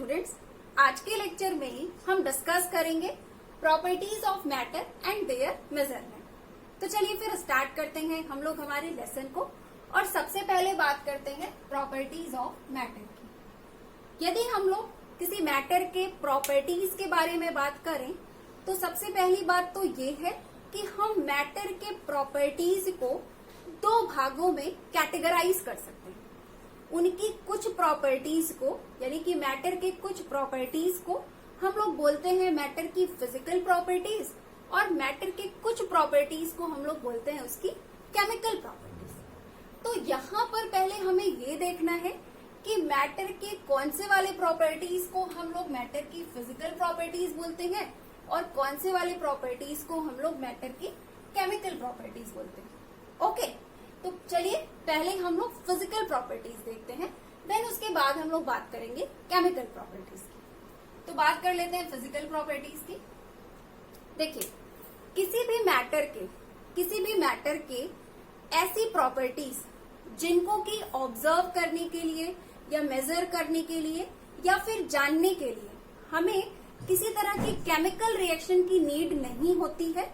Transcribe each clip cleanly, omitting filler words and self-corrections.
Students, आज के lecture में ही हम डिस्कस करेंगे properties of matter and there measurement. तो चलिए फिर स्टार्ट करते हैं हम लोग हमारे लेसन को। और सबसे पहले बात करते हैं प्रॉपर्टीज ऑफ मैटर की। यदि हम लोग किसी मैटर के प्रॉपर्टीज के बारे में बात करें तो सबसे पहली बात तो ये है कि हम मैटर के प्रॉपर्टीज को दो भागों में कैटेगराइज कर सकते हैं। उनकी कुछ प्रॉपर्टीज को, यानी कि मैटर के कुछ प्रॉपर्टीज को हम लोग बोलते हैं मैटर की फिजिकल प्रॉपर्टीज, और मैटर के कुछ प्रॉपर्टीज को हम लोग बोलते हैं उसकी केमिकल प्रॉपर्टीज। तो यहाँ पर पहले हमें ये देखना है कि मैटर के कौन से वाले प्रॉपर्टीज को हम लोग मैटर की फिजिकल प्रॉपर्टीज बोलते हैं और कौन से वाले प्रॉपर्टीज को हम लोग मैटर की केमिकल प्रॉपर्टीज बोलते हैं। ओके, तो चलिए पहले हम लोग फिजिकल प्रॉपर्टीज देखते हैं, देन उसके बाद हम लोग बात करेंगे केमिकल प्रॉपर्टीज की। तो बात कर लेते हैं फिजिकल प्रॉपर्टीज की। देखिए, किसी भी मैटर के ऐसी प्रॉपर्टीज जिनको कि ऑब्जर्व करने के लिए या मेजर करने के लिए या फिर जानने के लिए हमें किसी तरह की केमिकल रिएक्शन की नीड नहीं होती है,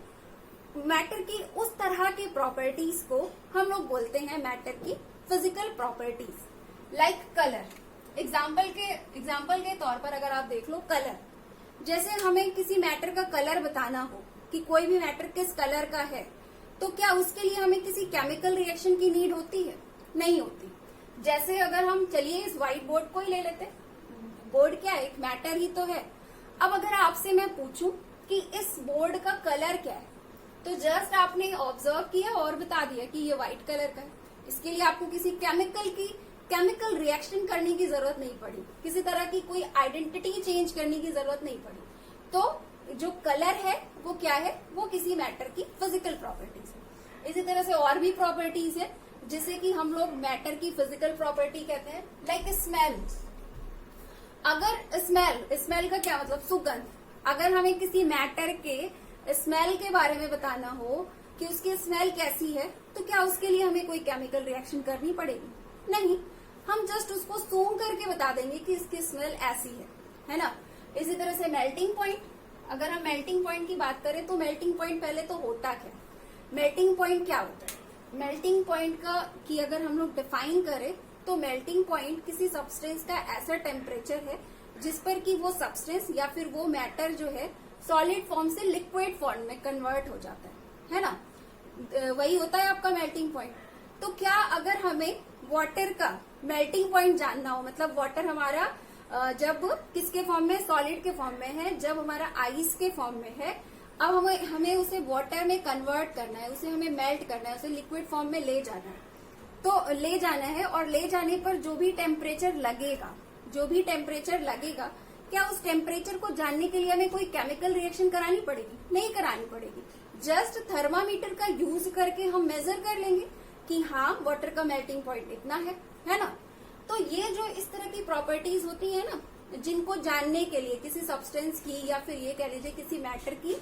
मैटर की उस तरह की प्रॉपर्टीज को हम लोग बोलते हैं मैटर की physical properties. Like colour. Example के तौर पर अगर आप देख लो, कलर, जैसे हमें किसी मैटर का कलर बताना हो कि कोई भी मैटर किस कलर का है, तो क्या उसके लिए हमें किसी केमिकल रिएक्शन की नीड होती है? नहीं होती। जैसे अगर हम चलिए इस व्हाइट बोर्ड को ही ले लेते, बोर्ड क्या है, एक मैटर ही तो है। अब अगर आपसे मैं पूछूं कि इस बोर्ड का कलर क्या है, तो जस्ट आपने ऑब्जर्व किया और बता दिया कि ये व्हाइट कलर का है। इसके लिए आपको किसी केमिकल रिएक्शन करने की जरूरत नहीं पड़ी, किसी तरह की कोई आइडेंटिटी चेंज करने की जरूरत नहीं पड़ी। तो जो कलर है वो क्या है, वो किसी मैटर की फिजिकल प्रॉपर्टीज है। इसी तरह से और भी प्रॉपर्टीज है जिसे कि हम लोग मैटर की फिजिकल प्रॉपर्टी कहते हैं। Like smell. अगर स्मेल का क्या मतलब, सुगंध। अगर हमें किसी मैटर के स्मेल के बारे में बताना हो कि उसकी स्मेल कैसी है, तो क्या उसके लिए हमें कोई केमिकल रिएक्शन करनी पड़ेगी? नहीं, हम जस्ट उसको सूंघ करके बता देंगे कि इसकी स्मेल ऐसी है ना। इसी तरह से मेल्टिंग पॉइंट। अगर हम मेल्टिंग पॉइंट की बात करें तो मेल्टिंग पॉइंट पहले तो होता क्या, मेल्टिंग पॉइंट क्या होता है? मेल्टिंग पॉइंट की अगर हम लोग डिफाइन करें तो मेल्टिंग पॉइंट किसी सब्सटेंस का ऐसा टेम्परेचर है जिस पर कि वो सब्सटेंस या फिर वो मैटर जो है सॉलिड फॉर्म से लिक्विड फॉर्म में कन्वर्ट हो जाता है ना। वही होता है आपका मेल्टिंग पॉइंट। तो क्या अगर हमें वाटर का मेल्टिंग पॉइंट जानना हो, मतलब वाटर हमारा जब किसके फॉर्म में, सॉलिड के फॉर्म में है, जब हमारा आइस के फॉर्म में है, अब हमें उसे वाटर में कन्वर्ट करना है, उसे हमें मेल्ट करना है, उसे लिक्विड फॉर्म में ले जाना है। तो ले जाना है, और ले जाने पर जो भी टेम्परेचर लगेगा, क्या उस टेम्परेचर को जानने के लिए हमें कोई केमिकल रिएक्शन करानी पड़ेगी? नहीं करानी पड़ेगी। जस्ट थर्मामीटर का यूज करके हम मेजर कर लेंगे कि हाँ, वाटर का मेल्टिंग पॉइंट इतना है ना। तो ये जो इस तरह की प्रॉपर्टीज होती है ना, जिनको जानने के लिए किसी सब्सटेंस की या फिर ये कह लीजिए किसी मैटर की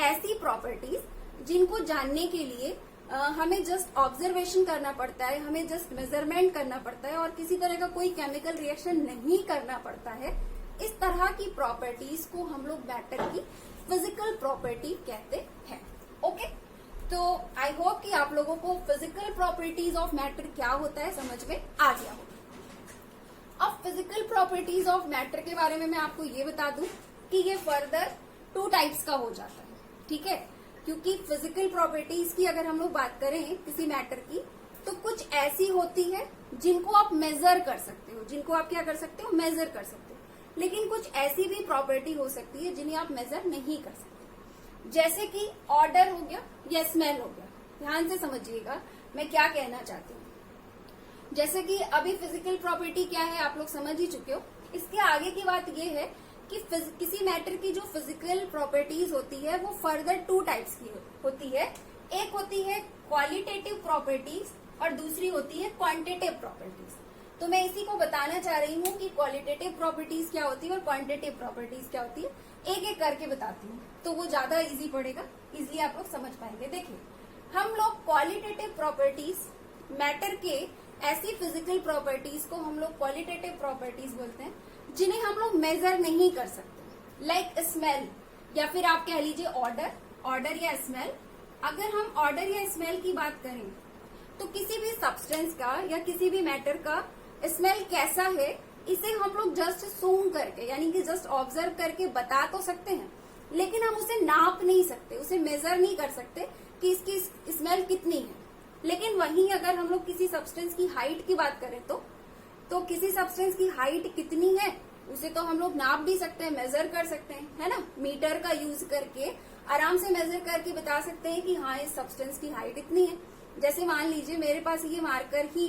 ऐसी प्रॉपर्टीज जिनको जानने के लिए हमें जस्ट ऑब्जर्वेशन करना पड़ता है, हमें जस्ट मेजरमेंट करना पड़ता है और किसी तरह का कोई केमिकल रिएक्शन नहीं करना पड़ता है, इस तरह की प्रॉपर्टीज को हम लोग मैटर की फिजिकल प्रॉपर्टी कहते हैं। ओके, तो आई होप कि आप लोगों को फिजिकल प्रॉपर्टीज ऑफ मैटर क्या होता है समझ में आ गया होगा। अब फिजिकल प्रॉपर्टीज ऑफ मैटर के बारे में मैं आपको ये बता दूं कि ये फर्दर 2 टाइप्स का हो जाता है, ठीक है। क्योंकि फिजिकल प्रॉपर्टीज की अगर हम लोग बात करें किसी मैटर की, तो कुछ ऐसी होती है जिनको आप मेजर कर सकते हो, जिनको आप क्या कर सकते हो, मेजर कर सकते हो। लेकिन कुछ ऐसी भी प्रॉपर्टी हो सकती है जिन्हें आप मेजर नहीं कर सकते, जैसे कि ऑर्डर हो गया या स्मेल हो गया। ध्यान से समझिएगा मैं क्या कहना चाहती हूँ। जैसे कि अभी फिजिकल प्रॉपर्टी क्या है आप लोग समझ ही चुके हो। इसके आगे की बात ये है कि किसी मैटर की जो फिजिकल प्रॉपर्टीज होती है वो फर्दर 2 टाइप्स की होती है। एक होती है क्वालिटेटिव प्रॉपर्टीज और दूसरी होती है क्वांटिटेटिव प्रॉपर्टीज। तो मैं इसी को बताना चाह रही हूँ कि क्वालिटेटिव प्रॉपर्टीज क्या होती है और क्वांटिटेटिव प्रॉपर्टीज क्या होती है। एक एक करके बताती हूँ तो वो ज्यादा इजी पड़ेगा, इजिली आप लोग समझ पाएंगे। देखिए, हम लोग क्वालिटेटिव प्रॉपर्टीज, मैटर के ऐसी फिजिकल प्रॉपर्टीज को हम लोग क्वालिटेटिव प्रॉपर्टीज बोलते हैं जिन्हें हम लोग मेजर नहीं कर सकते, लाइक स्मेल या फिर आप कह लीजिए ऑर्डर या स्मेल। अगर हम ऑर्डर या स्मेल की बात करें तो किसी भी सब्सटेंस का या किसी भी मैटर का स्मेल कैसा है इसे हम लोग जस्ट सूंघ करके यानी कि जस्ट ऑब्जर्व करके बता तो सकते हैं, लेकिन हम उसे नाप नहीं सकते, उसे मेजर नहीं कर सकते कि इसकी स्मेल कितनी है। लेकिन वहीं अगर हम लोग किसी सब्सटेंस की हाइट की बात करें तो किसी सब्सटेंस की हाइट कितनी है उसे तो हम लोग नाप भी सकते हैं, मेजर कर सकते हैं, है ना। मीटर का यूज करके आराम से मेजर करके बता सकते हैं कि हाँ इस सब्सटेंस की हाइट इतनी है। जैसे मान लीजिए मेरे पास ये मार्कर ही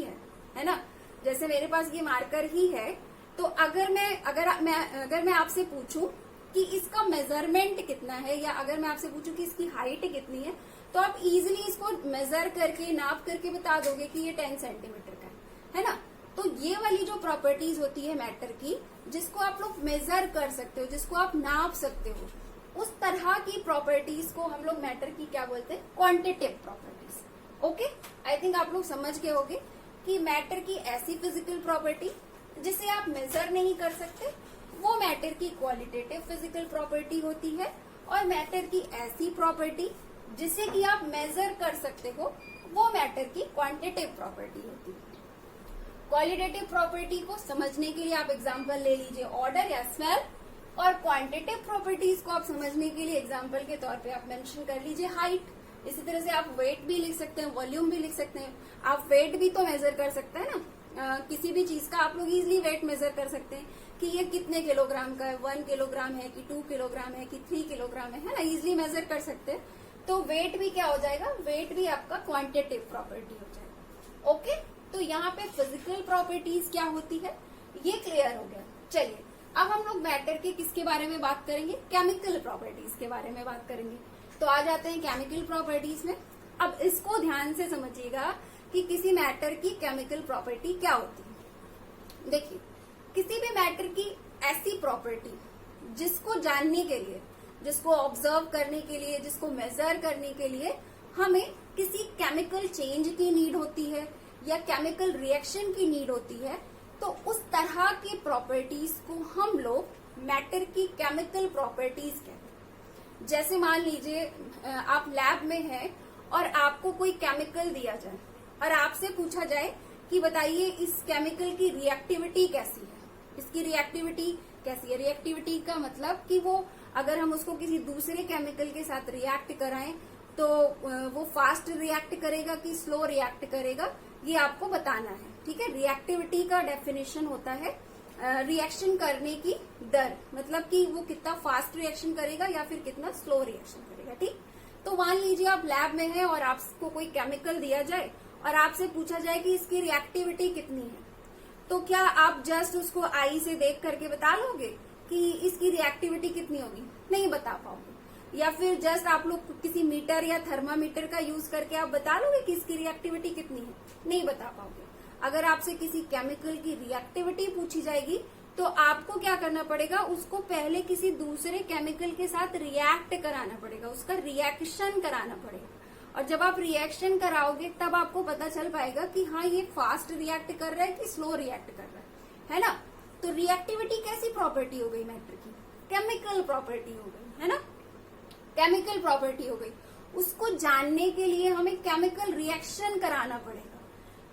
है ना। जैसे मेरे पास ये मार्कर ही है तो अगर मैं आपसे पूछूं कि इसका मेजरमेंट कितना है या अगर मैं आपसे पूछूं कि इसकी हाइट कितनी है तो आप इजीली इसको मेजर करके नाप करके बता दोगे कि ये 10 सेंटीमीटर का है ना। तो ये वाली जो प्रॉपर्टीज होती है मैटर की जिसको आप लोग मेजर कर सकते हो, जिसको आप नाप सकते हो, उस तरह की प्रॉपर्टीज को हम लोग मैटर की क्या बोलते हैं, quantitative properties. Okay, I think आप लोग समझ गए होंगे कि मैटर की ऐसी फिजिकल प्रॉपर्टी जिसे आप मेजर नहीं कर सकते वो मैटर की क्वालिटेटिव फिजिकल प्रॉपर्टी होती है, और मैटर की ऐसी प्रॉपर्टी जिसे कि आप मेजर कर सकते हो वो मैटर की क्वांटिटेटिव प्रॉपर्टी होती है। क्वालिटेटिव प्रॉपर्टी को समझने के लिए आप एग्जांपल ले लीजिए ऑर्डर या स्मेल, और क्वांटिटेटिव प्रॉपर्टीज को आप समझने के लिए एग्जांपल के तौर पे आप मेंशन कर लीजिए हाइट। इसी तरह से आप वेट भी लिख सकते हैं, वॉल्यूम भी लिख सकते हैं। आप वेट भी तो मेजर कर सकते हैं ना, किसी भी चीज का आप लोग इजिली वेट मेजर कर सकते हैं कि ये कितने किलोग्राम का है, 1 किलोग्राम है कि 2 किलोग्राम है कि 3 किलोग्राम है ना, इजिली मेजर कर सकते हैं। तो वेट भी क्या हो जाएगा, वेट भी आपका क्वांटिटेटिव प्रॉपर्टी हो जाएगा। ओके, तो यहाँ पे फिजिकल प्रॉपर्टीज क्या होती है ये क्लियर हो गया। चलिए अब हम लोग मैटर के किसके बारे में बात करेंगे, केमिकल प्रॉपर्टीज के बारे में बात करेंगे। तो आ जाते हैं केमिकल प्रॉपर्टीज में। अब इसको ध्यान से समझिएगा कि किसी मैटर की केमिकल प्रॉपर्टी क्या होती है। देखिए, किसी भी मैटर की ऐसी प्रॉपर्टी जिसको जानने के लिए, जिसको ऑब्जर्व करने के लिए, जिसको मेजर करने के लिए हमें किसी केमिकल चेंज की नीड होती है या केमिकल रिएक्शन की नीड होती है, तो उस तरह की प्रॉपर्टीज को हम लोग मैटर की केमिकल प्रॉपर्टीज कहते हैं। जैसे मान लीजिए आप लैब में हैं और आपको कोई केमिकल दिया जाए और आपसे पूछा जाए कि बताइए इस केमिकल की रिएक्टिविटी कैसी है, इसकी रिएक्टिविटी कैसी है। रिएक्टिविटी का मतलब कि वो अगर हम उसको किसी दूसरे केमिकल के साथ रिएक्ट कराएं तो वो फास्ट रिएक्ट करेगा कि स्लो रिएक्ट करेगा, ये आपको बताना है। ठीक है, रिएक्टिविटी का डेफिनेशन होता है रिएक्शन करने की दर, मतलब कि वो कितना फास्ट रिएक्शन करेगा या फिर कितना स्लो रिएक्शन करेगा। ठीक, तो मान लीजिए आप लैब में हैं और आपको कोई केमिकल दिया जाए और आपसे पूछा जाए कि इसकी रिएक्टिविटी कितनी है, तो क्या आप जस्ट उसको आई से देख करके बता लोगे कि इसकी रिएक्टिविटी कितनी होगी? नहीं बता पाओगे। या फिर जस्ट आप लोग किसी मीटर या थर्मामीटर का यूज करके आप बता लोगे कि इसकी रिएक्टिविटी कितनी है? नहीं बता पाओगे। अगर आपसे किसी केमिकल की रिएक्टिविटी पूछी जाएगी तो आपको क्या करना पड़ेगा, उसको पहले किसी दूसरे केमिकल के साथ रिएक्ट कराना पड़ेगा, उसका रिएक्शन कराना पड़ेगा। और जब आप रिएक्शन कराओगे तब आपको पता चल पाएगा कि हाँ ये फास्ट रिएक्ट कर रहा है कि स्लो रिएक्ट कर रहा है ना। तो रिएक्टिविटी कैसी प्रॉपर्टी हो गई मैटर की? केमिकल प्रॉपर्टी हो गई, है ना, केमिकल प्रॉपर्टी हो गई। उसको जानने के लिए हमें केमिकल रिएक्शन कराना पड़ेगा।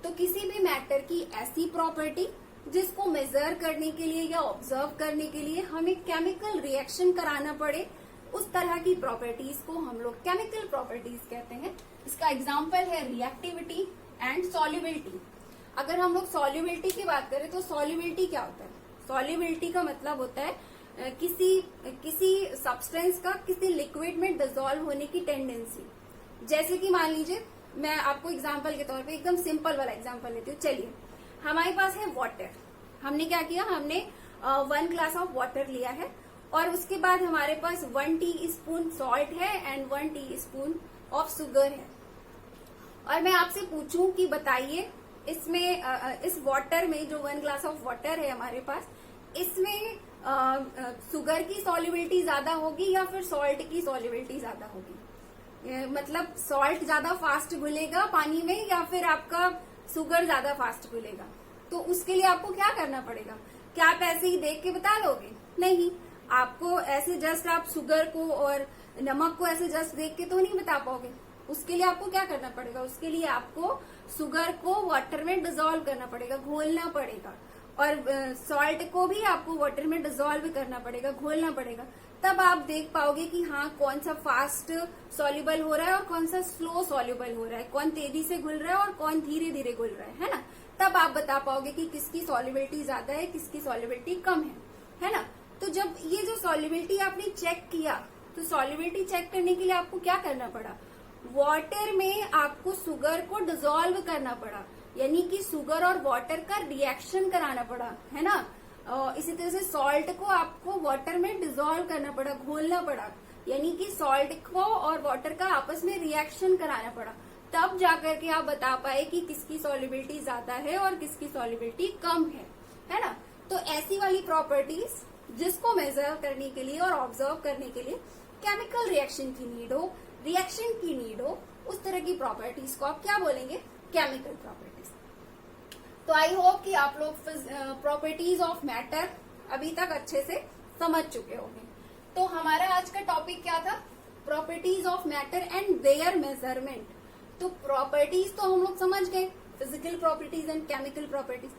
तो किसी भी मैटर की ऐसी प्रॉपर्टी जिसको मेजर करने के लिए या ऑब्जर्व करने के लिए हमें केमिकल रिएक्शन कराना पड़े, उस तरह की प्रॉपर्टीज को हम लोग केमिकल प्रॉपर्टीज कहते हैं। इसका एग्जाम्पल है रिएक्टिविटी एंड सॉल्युबिलिटी। अगर हम लोग सॉल्युबिलिटी की बात करें तो सॉल्युबिलिटी क्या होता है? सॉल्युबिलिटी का मतलब होता है किसी सब्सटेंस का किसी लिक्विड में डिसॉल्व होने की टेंडेंसी। जैसे कि मान लीजिए मैं आपको एग्जांपल के तौर पे एकदम सिंपल वाला एग्जांपल लेती हूँ। चलिए, हमारे पास है वाटर। हमने क्या किया, हमने 1 ग्लास ऑफ वाटर लिया है और उसके बाद हमारे पास 1 टीस्पून सॉल्ट है एंड 1 टीस्पून ऑफ शुगर है। और मैं आपसे पूछूं कि बताइए इसमें इस वाटर में जो 1 ग्लास ऑफ वाटर है हमारे पास, इसमें शुगर की सॉल्युबिलिटी ज्यादा होगी या फिर सॉल्ट की सॉल्युबिलिटी ज्यादा होगी? मतलब सॉल्ट ज्यादा फास्ट घुलेगा पानी में या फिर आपका शुगर ज्यादा फास्ट घुलेगा? तो उसके लिए आपको क्या करना पड़ेगा, क्या आप ऐसे ही देख के बता लोगे? नहीं, आपको ऐसे जस्ट आप शुगर को और नमक को ऐसे जस्ट देख के तो नहीं बता पाओगे। उसके लिए आपको क्या करना पड़ेगा? उसके लिए आपको शुगर को वाटर में डिजोल्व करना पड़ेगा, घोलना पड़ेगा, और सॉल्ट को भी आपको वाटर में डिजोल्व करना पड़ेगा, घोलना पड़ेगा। तब आप देख पाओगे कि हाँ कौन सा फास्ट सॉल्युबल हो रहा है और कौन सा स्लो सॉल्युबल हो रहा है, कौन तेजी से घुल रहा है और कौन धीरे धीरे घुल रहा है ना। तब आप बता पाओगे कि किसकी सॉल्युबिलिटी ज्यादा है, किसकी सॉल्युबिलिटी कम है ना। तो जब ये जो सॉल्युबिलिटी आपने चेक किया, तो सॉल्युबिलिटी चेक करने के लिए आपको क्या करना पड़ा? वाटर में आपको शुगर को डिजोल्व करना पड़ा, यानी कि शुगर और वाटर का रिएक्शन कराना पड़ा, है ना। इसी तरह से सॉल्ट को आपको वाटर में डिजोल्व करना पड़ा, घोलना पड़ा, यानी कि सॉल्ट को और वाटर का आपस में रिएक्शन कराना पड़ा। तब जाकर के आप बता पाए कि किसकी सॉल्युबिलिटी ज्यादा है और किसकी सॉल्युबिलिटी कम है ना। तो ऐसी वाली प्रॉपर्टीज जिसको मेजर करने के लिए और ऑब्जर्व करने के लिए केमिकल रिएक्शन की नीड हो, रिएक्शन की नीड हो, उस तरह की प्रॉपर्टीज को आप क्या बोलेंगे? Chemical properties. तो आई होप कि आप लोग प्रॉपर्टीज ऑफ मैटर अभी तक अच्छे से समझ चुके होंगे। तो हमारा आज का टॉपिक क्या था? Properties of matter and there measurement. तो प्रॉपर्टीज तो हम लोग समझ गए, physical properties and chemical properties.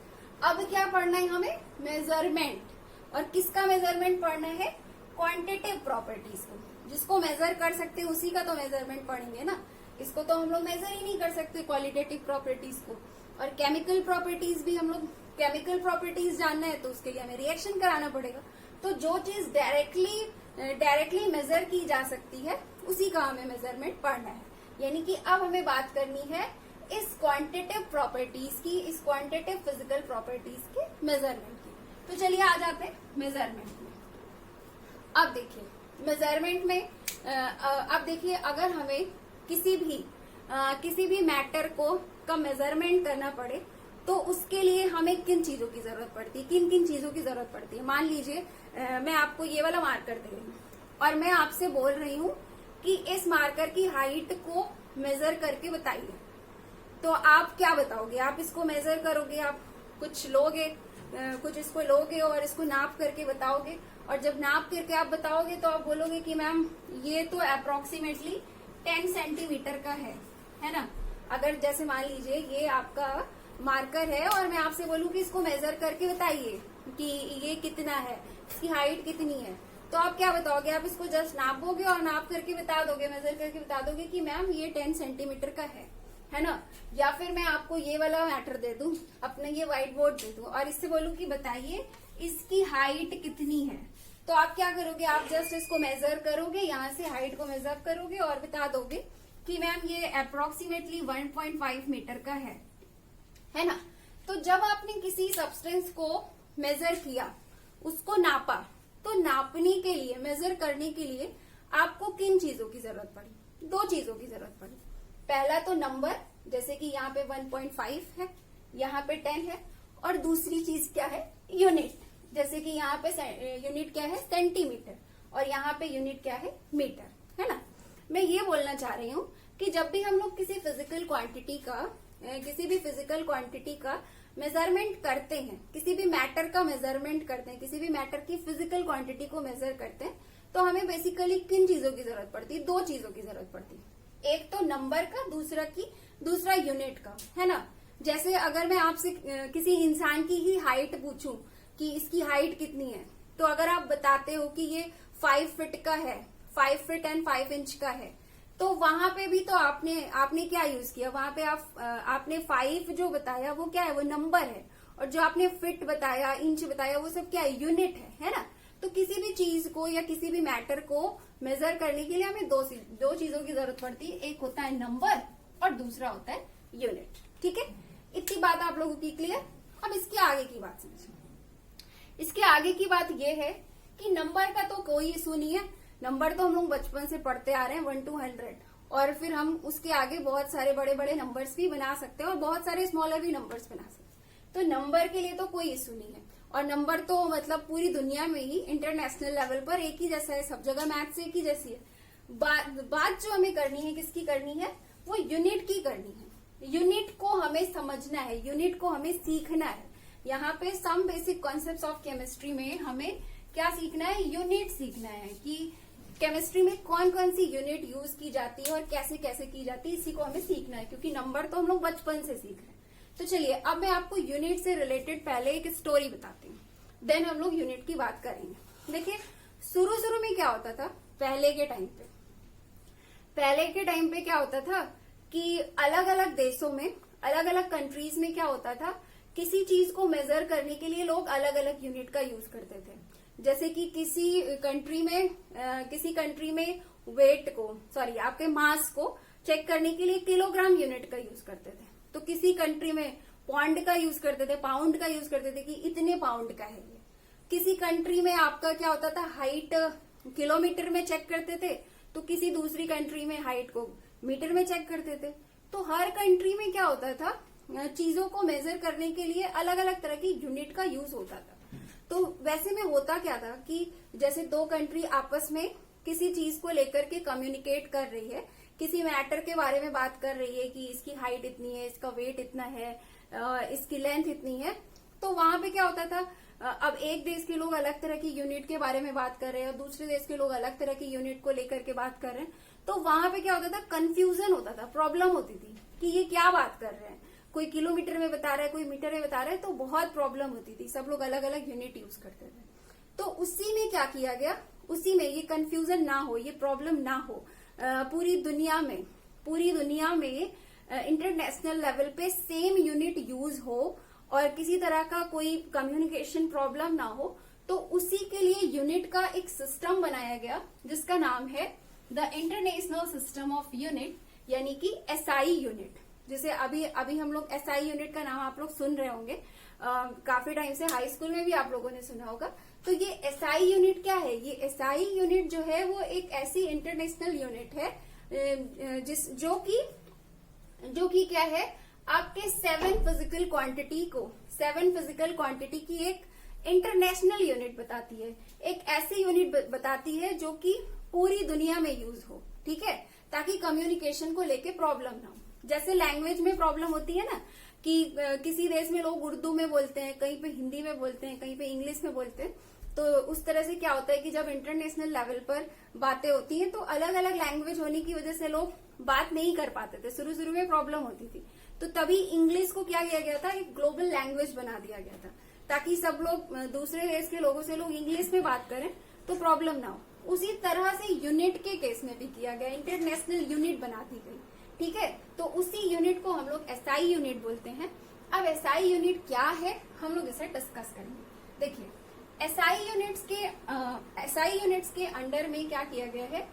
अब क्या पढ़ना है हमें? मेजरमेंट। और किसका मेजरमेंट पढ़ना है? क्वांटिटेटिव प्रॉपर्टीज को। जिसको मेजर कर सकते हैं उसी का तो मेजरमेंट पढ़ेंगे ना, इसको तो हम लोग मेजर ही नहीं कर सकते क्वालिटेटिव प्रॉपर्टीज को। और केमिकल प्रॉपर्टीज भी हम लोग, केमिकल प्रॉपर्टीज जानना है तो उसके लिए हमें रिएक्शन कराना पड़ेगा। तो जो चीज डायरेक्टली मेजर की जा सकती है उसी का हमें मेजरमेंट पढ़ना है। यानी कि अब हमें बात करनी है इस क्वांटिटेटिव प्रॉपर्टीज की, इस क्वांटिटेटिव फिजिकल प्रॉपर्टीज के मेजरमेंट की। तो चलिए आ जाते हैं मेजरमेंट में। अब देखिए मेजरमेंट में अब देखिए, अगर हमें किसी भी मैटर का मेजरमेंट करना पड़े तो उसके लिए हमें किन चीजों की जरूरत पड़ती है, किन किन चीजों की जरूरत पड़ती है। मान लीजिए मैं आपको ये वाला मार्कर दे रही हूँ और मैं आपसे बोल रही हूँ कि इस मार्कर की हाइट को मेजर करके बताइए। तो आप क्या बताओगे? आप इसको मेजर करोगे, आप कुछ लोगे, कुछ इसको लोगे और इसको नाप करके बताओगे। और जब नाप करके आप बताओगे तो आप बोलोगे कि मैम ये तो अप्रोक्सीमेटली 10 सेंटीमीटर का है ना। अगर जैसे मान लीजिए ये आपका मार्कर है और मैं आपसे बोलूं कि इसको मेजर करके बताइए कि ये कितना है, इसकी हाइट कितनी है, तो आप क्या बताओगे? आप इसको जस्ट नापोगे और नाप करके बता दोगे, मेजर करके बता दोगे कि मैम ये 10 सेंटीमीटर का है ना। या फिर मैं आपको ये वाला मैटर दे दूं, अपना ये व्हाइट बोर्ड दे दूं और इससे बोलूं कि बताइए इसकी हाइट कितनी है, तो आप क्या करोगे? आप जस्ट इसको मेजर करोगे, यहाँ से हाइट को मेजर करोगे और बता दोगे कि मैम ये अप्रोक्सीमेटली 1.5 मीटर का है ना। तो जब आपने किसी सब्सटेंस को मेजर किया, उसको नापा, तो नापने के लिए, मेजर करने के लिए आपको किन चीजों की जरूरत पड़ी? 2 चीजों की जरूरत पड़ी। पहला तो नंबर, जैसे कि यहाँ पे 1.5 है, यहाँ पे 10 है। और दूसरी चीज क्या है? यूनिट, जैसे कि यहाँ पे यूनिट क्या है? सेंटीमीटर, और यहाँ पे यूनिट क्या है? मीटर, है ना। मैं ये बोलना चाह रही हूँ कि जब भी हम लोग किसी भी फिजिकल क्वांटिटी का मेजरमेंट करते हैं, किसी भी मैटर का मेजरमेंट करते हैं, किसी भी मैटर की फिजिकल क्वांटिटी को मेजर करते हैं, तो हमें बेसिकली किन चीजों की जरूरत पड़ती है? 2 चीजों की जरूरत पड़ती है। एक तो नंबर का, दूसरा यूनिट का, है ना। जैसे अगर मैं आपसे किसी इंसान की ही हाइट पूछूं कि इसकी हाइट कितनी है, तो अगर आप बताते हो कि ये 5 फीट का है, 5 फीट एंड 5 इंच का है, तो वहां पे भी तो आपने क्या यूज किया? वहां पे आपने 5 जो बताया वो क्या है? वो नंबर है। और जो आपने फीट बताया, इंच बताया, वो सब क्या है? यूनिट है ना। तो किसी भी चीज को या किसी भी मैटर को मेजर करने के लिए हमें दो चीजों की जरूरत पड़ती है। एक होता है नंबर और दूसरा होता है यूनिट। ठीक है, इतनी बात आप लोगों की क्लियर। अब इसके आगे की बात समझिए। इसके आगे की बात यह है कि नंबर का तो कोई इशू नहीं है। नंबर तो हम लोग बचपन से पढ़ते आ रहे हैं 1 to 100, और फिर हम उसके आगे बहुत सारे बड़े बड़े नंबर्स भी बना सकते हैं और बहुत सारे स्मॉलर भी नंबर्स बना सकते हैं। तो नंबर के लिए तो कोई इशू नहीं है। और नंबर तो मतलब पूरी दुनिया में ही इंटरनेशनल लेवल पर एक ही जैसा है, सब जगह मैथ से एक ही जैसी है। बात जो हमें करनी है, किसकी करनी है? वो यूनिट की करनी है। यूनिट को हमें समझना है, यूनिट को हमें सीखना है। यहाँ पे some basic concepts of chemistry में हमें क्या सीखना है, यूनिट सीखना है कि केमिस्ट्री में कौन कौन सी यूनिट यूज की जाती है और कैसे कैसे की जाती है, इसी को हमें सीखना है क्योंकि नंबर तो हम लोग बचपन से सीख रहे हैं। तो चलिए अब मैं आपको यूनिट से रिलेटेड पहले एक स्टोरी बताती हूँ, देन हम लोग यूनिट की बात करेंगे। देखिए शुरू में क्या होता था, पहले के टाइम पे क्या होता था कि अलग अलग देशों में, अलग अलग कंट्रीज में क्या होता था, किसी चीज को मेजर करने के लिए लोग अलग अलग यूनिट का यूज करते थे। जैसे कि किसी कंट्री में वेट को, सॉरी आपके मास को चेक करने के लिए किलोग्राम यूनिट का यूज करते थे। तो किसी कंट्री में पॉन्ड का यूज करते थे, पाउंड का यूज करते थे कि इतने पाउंड का है ये। किसी कंट्री में आपका क्या होता था, हाइट किलोमीटर में चेक करते थे, तो किसी दूसरी कंट्री में हाइट को मीटर में चेक करते थे। तो हर कंट्री में क्या होता था, चीजों को मेजर करने के लिए अलग अलग तरह की यूनिट का यूज होता था। तो वैसे में होता क्या था कि जैसे दो कंट्री आपस में किसी चीज को लेकर के कम्युनिकेट कर रही है, किसी मैटर के बारे में बात कर रही है कि इसकी हाइट इतनी है, इसका वेट इतना है, इसकी लेंथ इतनी है, तो वहां पे क्या होता था, अब एक देश के लोग अलग तरह की यूनिट के बारे में बात कर रहे हैं और दूसरे देश के लोग अलग तरह की यूनिट को लेकर के बात कर रहे हैं। तो वहां पे क्या होता था, कंफ्यूजन होता था, प्रॉब्लम होती थी कि ये क्या बात कर रहे हैं, कोई किलोमीटर में बता रहा है, कोई मीटर में बता रहा है, तो बहुत प्रॉब्लम होती थी, सब लोग अलग अलग यूनिट यूज करते थे। तो उसी में क्या किया गया, उसी में ये कंफ्यूजन ना हो, ये प्रॉब्लम ना हो, पूरी दुनिया में इंटरनेशनल लेवल पे सेम यूनिट यूज हो और किसी तरह का कोई कम्युनिकेशन प्रॉब्लम ना हो, तो उसी के लिए यूनिट का एक सिस्टम बनाया गया जिसका नाम है the international system of unit, यानी कि एसआई यूनिट। जैसे अभी हम लोग एसआई यूनिट का नाम आप लोग सुन रहे होंगे, काफी टाइम से हाई स्कूल में भी आप लोगों ने सुना होगा। तो ये एसआई यूनिट क्या है, ये एसआई यूनिट जो है वो एक ऐसी इंटरनेशनल यूनिट है जो कि क्या है, आपके 7 फिजिकल क्वांटिटी की एक इंटरनेशनल यूनिट बताती है, एक ऐसी यूनिट बताती है जो कि पूरी दुनिया में यूज हो, ठीक है, ताकि कम्युनिकेशन को लेके प्रॉब्लम ना हो। जैसे लैंग्वेज में प्रॉब्लम होती है ना कि किसी देश में लोग उर्दू में बोलते हैं, कहीं पे हिंदी में बोलते हैं, कहीं पे इंग्लिश में बोलते हैं। तो उस तरह से क्या होता है कि जब इंटरनेशनल लेवल पर बातें होती हैं तो अलग अलग लैंग्वेज होने की वजह से लोग बात नहीं कर पाते थे, शुरू में प्रॉब्लम होती थी। तो तभी इंग्लिश को क्या किया गया था, एक ग्लोबल लैंग्वेज बना दिया गया था, ताकि सब लोग दूसरे देश के लोगों से लोग इंग्लिश में बात करें तो प्रॉब्लम ना हो। उसी तरह से यूनिट के केस में भी किया गया, इंटरनेशनल यूनिट बना दी गई, ठीक है। तो उसी यूनिट को हम लोग एसआई यूनिट बोलते हैं। अब एसआई यूनिट क्या है, हम लोग इसे डिस्कस करेंगे। देखिए एसआई यूनिट्स के अंडर में क्या किया गया है,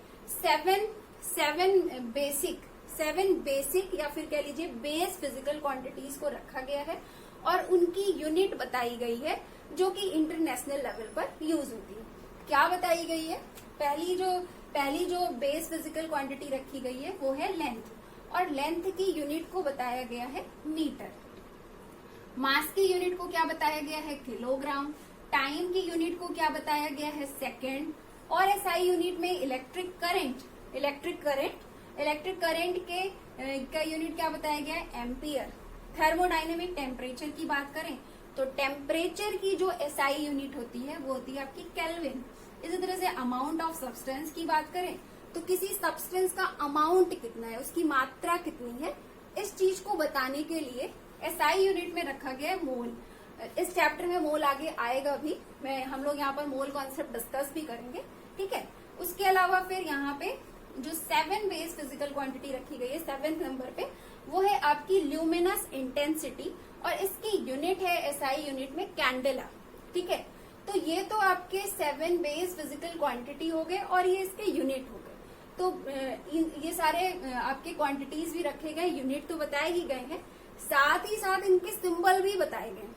सेवन बेसिक या फिर कह लीजिए बेस फिजिकल क्वांटिटीज को रखा गया है और उनकी यूनिट बताई गई है जो कि इंटरनेशनल लेवल पर यूज होती है। क्या बताई गई है, पहली जो बेस फिजिकल क्वांटिटी रखी गई है वो है लेंथ, और लेंथ की यूनिट को बताया गया है मीटर। मास की यूनिट को क्या बताया गया है, किलोग्राम। टाइम की यूनिट को क्या बताया गया है, सेकंड। और एसआई यूनिट में इलेक्ट्रिक करंट का यूनिट क्या बताया गया है, एम्पियर। थर्मोडायनेमिक टेम्परेचर की बात करें तो टेम्परेचर की जो एसआई यूनिट होती है वो होती है आपकी केल्विन। इसी तरह से अमाउंट ऑफ सब्सटेंस की बात करें तो किसी सब्सटेंस का अमाउंट कितना है, उसकी मात्रा कितनी है, इस चीज को बताने के लिए एसआई यूनिट में रखा गया है मोल। इस चैप्टर में मोल आगे आएगा भी, हम लोग यहाँ पर मोल कॉन्सेप्ट डिस्कस भी करेंगे, ठीक है। उसके अलावा फिर यहाँ पे जो 7 बेस फिजिकल क्वांटिटी रखी गई है 7th नंबर पे, वो है आपकी ल्यूमिनस इंटेंसिटी, और इसकी यूनिट है एसआई यूनिट में कैंडेला, ठीक है। तो ये तो आपके 7 बेस फिजिकल क्वांटिटी हो गए और ये इसके यूनिट हो गए। तो ये सारे आपके क्वांटिटीज भी रखे गए, यूनिट तो बताए ही गए हैं, साथ ही साथ इनके सिंबल भी बताए गए।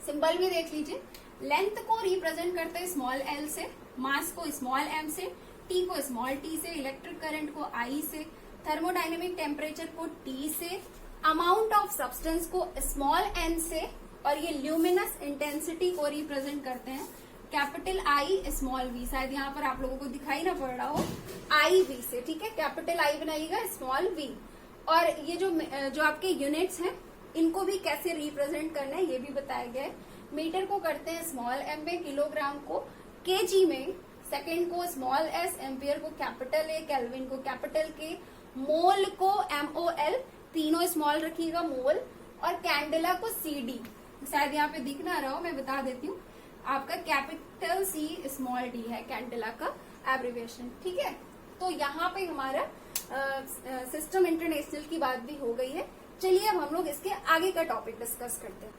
सिंबल भी देख लीजिए, लेंथ को रिप्रेजेंट करते हैं स्मॉल एल से, मास को स्मॉल एम से, टी को स्मॉल टी से, इलेक्ट्रिक करंट को आई से, थर्मोडायनेमिक टेम्परेचर को टी से, अमाउंट ऑफ सब्सटेंस को स्मॉल एन से, और ये ल्यूमिनस इंटेंसिटी को रिप्रेजेंट करते हैं कैपिटल आई स्मॉल वी। शायद यहाँ पर आप लोगों को दिखाई ना पड़ रहा हो, आई वी से, ठीक है, कैपिटल आई बनाइएगा, स्मॉल वी। और ये जो आपके यूनिट्स हैं इनको भी कैसे रिप्रेजेंट करना है ये भी बताया गया है। मीटर को करते हैं स्मॉल एम में, किलोग्राम को केजी में, सेकंड को स्मॉल एस, एम्पियर को कैपिटल ए, केल्विन को कैपिटल के, मोल को MOL, तीनों स्मॉल रखिएगा मोल, और कैंडेला को CD, शायद यहाँ पे दिख ना रहा हो, मैं बता देती हूँ, आपका कैपिटल C स्मॉल d है कैंडेला का एब्रिविएशन। ठीक है, तो यहाँ पे हमारा सिस्टम इंटरनेशनल की बात भी हो गई है। चलिए अब हम लोग इसके आगे का टॉपिक डिस्कस करते हैं।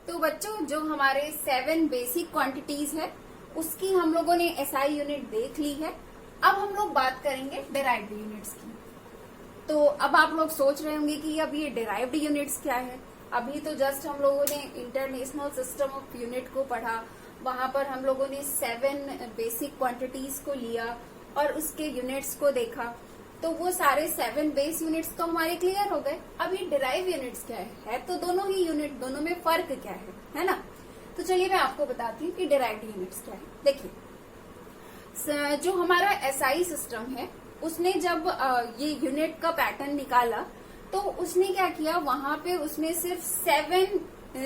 तो बच्चों, जो हमारे 7 बेसिक क्वांटिटीज है उसकी हम लोगों ने SI यूनिट देख ली है। अब हम लोग बात करेंगे डिराइव्ड यूनिट्स की। तो अब आप लोग सोच रहे होंगे कि अब ये डिराइव्ड यूनिट्स क्या है। अभी तो जस्ट हम लोगों ने इंटरनेशनल सिस्टम ऑफ यूनिट को पढ़ा, वहां पर हम लोगों ने 7 बेसिक क्वांटिटीज को लिया और उसके यूनिट्स को देखा। तो वो सारे 7 बेस यूनिट्स तो हमारे क्लियर हो गए। अब ये डिराइव यूनिट्स क्या है तो दोनों ही यूनिट, दोनों में फर्क क्या है ना। तो चलिए मैं आपको बताती हूँ कि डिराइव्ड यूनिट्स क्या है। देखिए, जो हमारा SI सिस्टम है उसने जब ये यूनिट का पैटर्न निकाला तो उसने क्या किया, वहां पे उसने सिर्फ